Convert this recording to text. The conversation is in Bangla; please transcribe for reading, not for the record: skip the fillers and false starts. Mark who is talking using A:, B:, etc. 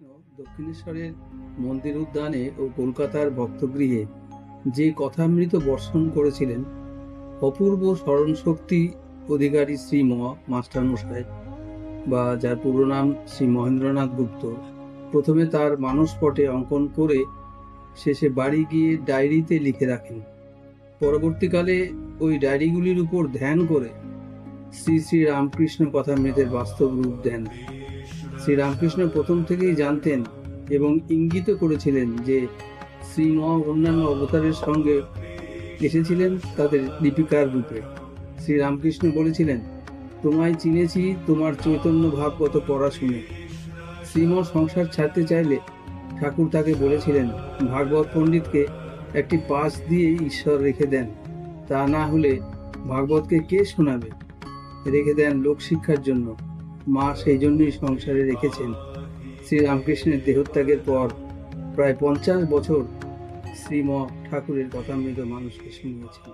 A: রামকৃষ্ণ দক্ষিণেশ্বরের মন্দির উদ্যানে ও কলকাতার ভক্তগৃহে যে কথামৃত বর্ষণ করেছিলেন, অপূর্ব স্মরণশক্তি অধিকারী শ্রী মাস্টারমশাই, বা যার পুরো নাম শ্রী মহেন্দ্রনাথ গুপ্ত, প্রথমে তার মানসপটে অঙ্কন করে শেষে বাড়ি গিয়ে ডায়েরিতে লিখে রাখেন। পরবর্তীকালে ওই ডায়েরিগুলির উপর ধ্যান করে শ্রী শ্রী রামকৃষ্ণ কথামৃতের বাস্তব রূপ দেন। শ্রীরামকৃষ্ণ প্রথম থেকেই জানতেন এবং ইঙ্গিত করেছিলেন যে শ্রীম অন্যান্য অবতারের সঙ্গে এসেছিলেন তাদের লিপিকার রূপে। শ্রীরামকৃষ্ণ বলেছিলেন, তোমায় চিনেছি তোমার চৈতন্য ভাবগত পড়া শুনে। শ্রীম সংসার ছাড়তে চাইলে ঠাকুর তাকে বলেছিলেন, ভাগবত পণ্ডিতকে একটি পাশ দিয়ে ঈশ্বর রেখে দেন, তা না হলে ভাগবতকে কে শোনাবে। রেখে দেন লোকশিক্ষার জন্য। মা সেই জন্যই সংসারে রেখেছেন। শ্রীরামকৃষ্ণের দেহত্যাগের পর প্রায় 50 বছর শ্রীম ঠাকুরের কথামৃত মানুষকে শুনিয়েছেন।